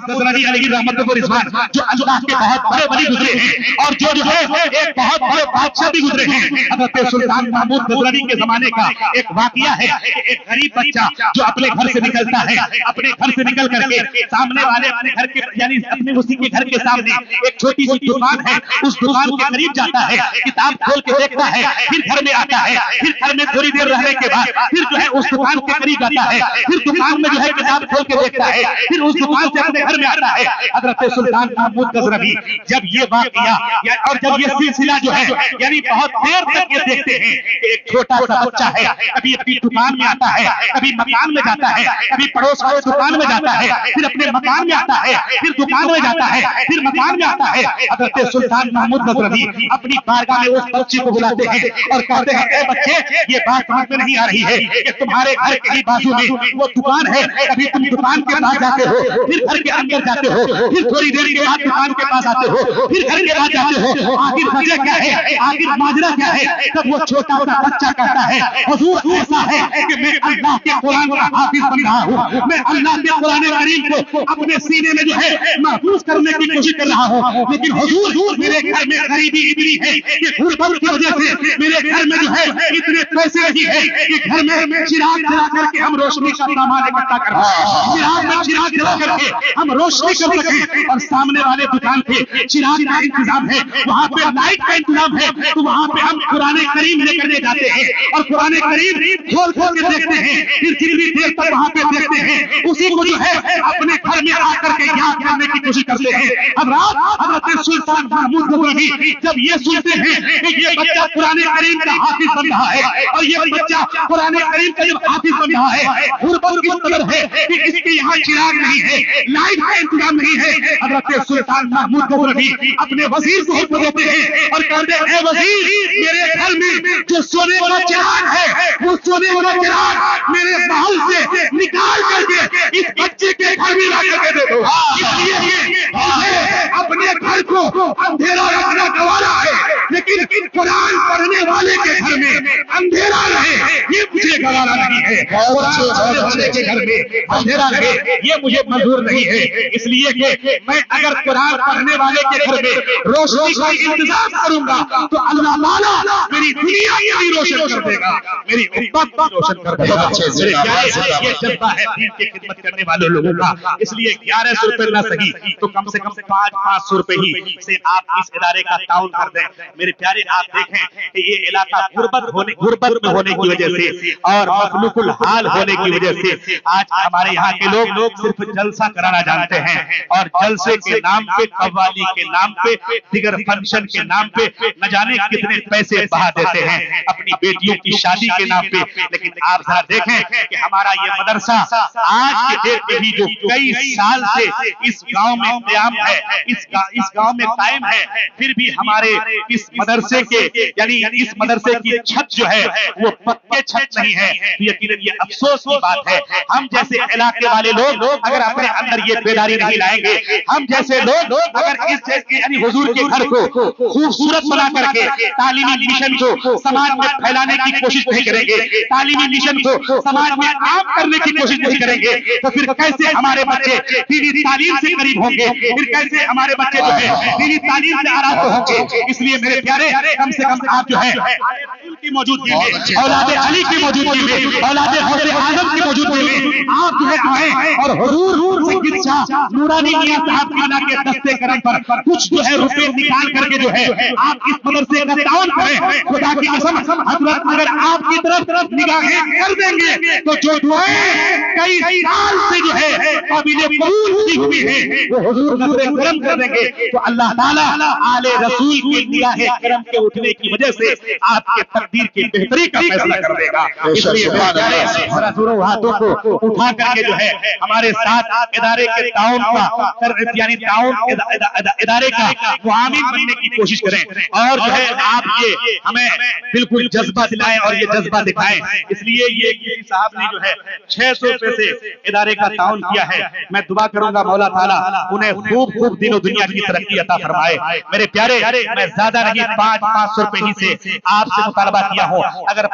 गजनवी अलैहि रहमत व रिजवान, जो अल्लाह के बहुत बड़े वली गुजरे हैं और जो है एक बहुत बड़े बादशाह भी गुजरे हैं। हजरत सुल्तान महमूद गजनवी के जमाने का एक वाकया है। एक गरीब बच्चा जो अपने घर से निकलता है, अपने घर से निकल करके सामने वाले अपने घर के यानी अपने उसी के घर के सामने एक छोटी सी दुकान है, उस दुकान के करीब जाता है, किताब खोल के देखता है, फिर घर में आता है, फिर घर में थोड़ी देर रहने के बाद फिर जो है उस दुकान के करीब आता है, फिर दुकान में जो है किताब खोल के देखता है, फिर उस दुकान से अपने घर में आता है। हजरत सुल्तान महमूद गजनवी जब ये वाकया और जब ये सिलसिला जो है यानी बहुत देर तक ये देखते हैं कि एक छोटा सा बच्चा है, कभी अपनी दुकान में आता है, कभी मकान में जाता है, कभी पड़ोस वाले दुकान में जाता है, फिर अपने मकान में आता है, फिर दुकान में जाता है, फिर मकान में आता है। हजरत सुल्तान महमूद गजनवी अपनी बारगाह में उस बच्चे को बुलाते हैं और कहते हैं, ए बच्चे, ये बात समझ में नहीं आ रही है कि तुम्हारे घर के ही बाजू में वो दुकान है, कभी तुम दुकान के पास जाते हो, फिर घर के अंदर जाते हो, फिर थोड़ी देर के बाद दुकान के पास आते हो, फिर घर के बाद जाते हो, आखिर वजह क्या है, आखिर माजरा क्या है? तब वो छोटा सा बच्चा कहता है, हुजूर ऐसा है कि मैं अल्लाह के कुरान का हाफिज बन रहा हूँ, मैं अल्लाह के कुरान करीम को अपने सीने में जो है महफूज करने की कोशिश कर रहा हूँ, लेकिन हुजूर मेरे घर में गरीबी इतनी है कि गुर्बत की वजह से मेरे घर में जो है इतने पैसे नहीं है कि घर में चिराग जला करके हम रोशनी का सामान इकट्ठा कर सकें, चिराग में चिराग जला करके हम रोशनी कर सकें। और सामने वाले दुकान पे चिराग का इंतजाम है, वहाँ पे लाइट का इंतजाम है, तो वहाँ पे हम कुरान करीम लेकर के जाते हैं और कुरान करीम खोल खोल के देखते हैं, फिर जितनी देर तक वहाँ पे देखते हैं उसी को जो है अपने घर में आकर के याद करने की कोशिश करते हैं। अब हजरत सुल्तान महमूद गजनवी जब ये सुनते हैं कि ये बच्चा कुरान करीम का हाफिज बन रहा है और ये बच्चा कुरान करीम का जब हाफिज बन रहा है, गुर्बत की कदर है कि इसके यहाँ चिराग नहीं है, लाइट का इंतजाम नहीं है, हजरत सुल्तान महमूद गजनवी अपने वजीर को हुक्म देते हैं और कहते हैं, ए वजीर, मेरे घर में जो सोने वाला चिराग है वो सोने वाला चिराग मेरे महल से निकाल करके इस बच्चे के घर में ला करके दे दो। इसलिए अपने घर को अंधेरा रखना गवारा है, लेकिन कुरान पढ़ने वाले के घर में अंधेरा रहे ये मुझे गवारा नहीं है। कुरान वाले के घर में अंधेरा रहे ये मुझे मंजूर नहीं है। इसलिए कि मैं अगर कुरान पढ़ने वाले के घर में रोशनी का इंतजाम करूंगा तो अल्लाह ताला मेरी दुनिया भी रोशन कर देगा, मेरी उम्मत भी रोशन कर देगा। ये जज्बा है दीन की खिदमत करने वाले लोगों का। इसलिए 1100 रुपए ना सही तो कम से कम 500 रुपए ही से आप इस इदारे का ताउन कर दें। मेरे प्यारे, आप देखें कि ये इलाका गुर्बत में होने की वजह से और मखलूकुल हाल होने की वजह से आज हमारे यहाँ के लोग सिर्फ जलसा कराना जानते हैं और जलसे के नाम पे, कव्वाली के नाम पे, दिगर फंक्शन के नाम पे न जाने कितने पैसे बहा देते हैं अपनी बेटियों की शादी के नाम पे। लेकिन आप जरा देखें कि हमारा ये मदरसा आज के डेट में भी जो कई साल से इस गांव में कायम है, इस गांव में कायम है, फिर भी हमारे इस मदरसे के यानी इस मदरसे की छत जो है वो पक्के छत नहीं है। यकीनन ये अफसोस की बात है। हम जैसे इलाके वाले लोग अगर अपने अंदर ये बेदारी नहीं लाएंगे, हम जैसे लोग अगर इस यानी हुजूर के घर को खूबसूरत बना करके तालीमी मिशन को समाज में फैलाने की कोशिश नहीं करेंगे, तालीमी मिशन को समाज में आम करने की कोशिश नहीं करेंगे, तो फिर कैसे हमारे बच्चे दीनी तालीम से करीब होंगे, फिर कैसे हमारे बच्चे जो है दीनी तालीम से आराम होंगे। इसलिए मेरे प्यारे, कम से कम आप जो है की मौजूदगी में, औलाद अली की मौजूदगी में, औलाद हौसे आजम की मौजूदगी में आप जो है आए और हुजूर सैयद शाह नूरानी मियां साहब खाना के दस्ते करम पर कुछ जो है रुपए निकाल करके जो है आप इस मदरसे का ताउन करें। खुदा की कसम, हजरत अगर आपकी तरफ निगाहें कर देंगे तो जो दुआएं कई साल से जो है काबिले कबूल की हुई है वो हुजूर नजरे करम कर देंगे, तो अल्लाह ताला आले रसूल की निगाहे करम के उठने की वजह से आपके तकदीर की बेहतरी का फैसला कर देगा। इसलिए दोनों हाथों को उठा करके जो है हमारे साथ इदारे के ताउन का यानी ताउन इदारे का मुआविन बनने की कोशिश करें और जो है आप ये हमें बिल्कुल जज्बा दिलाएं और ये जज्बा दिखाएं। इसलिए ये किसी साहब ने जो है 600 रुपए से इदारे का ताउन किया है। मैं दुआ करूंगा मौला ताला उन्हें खूब दिनों दुनिया की तरक्की अता फरमाए। मेरे प्यारे, मैं ज्यादा नहीं 500 रुपए ही से आपसे मुतालबा किया हूं। अगर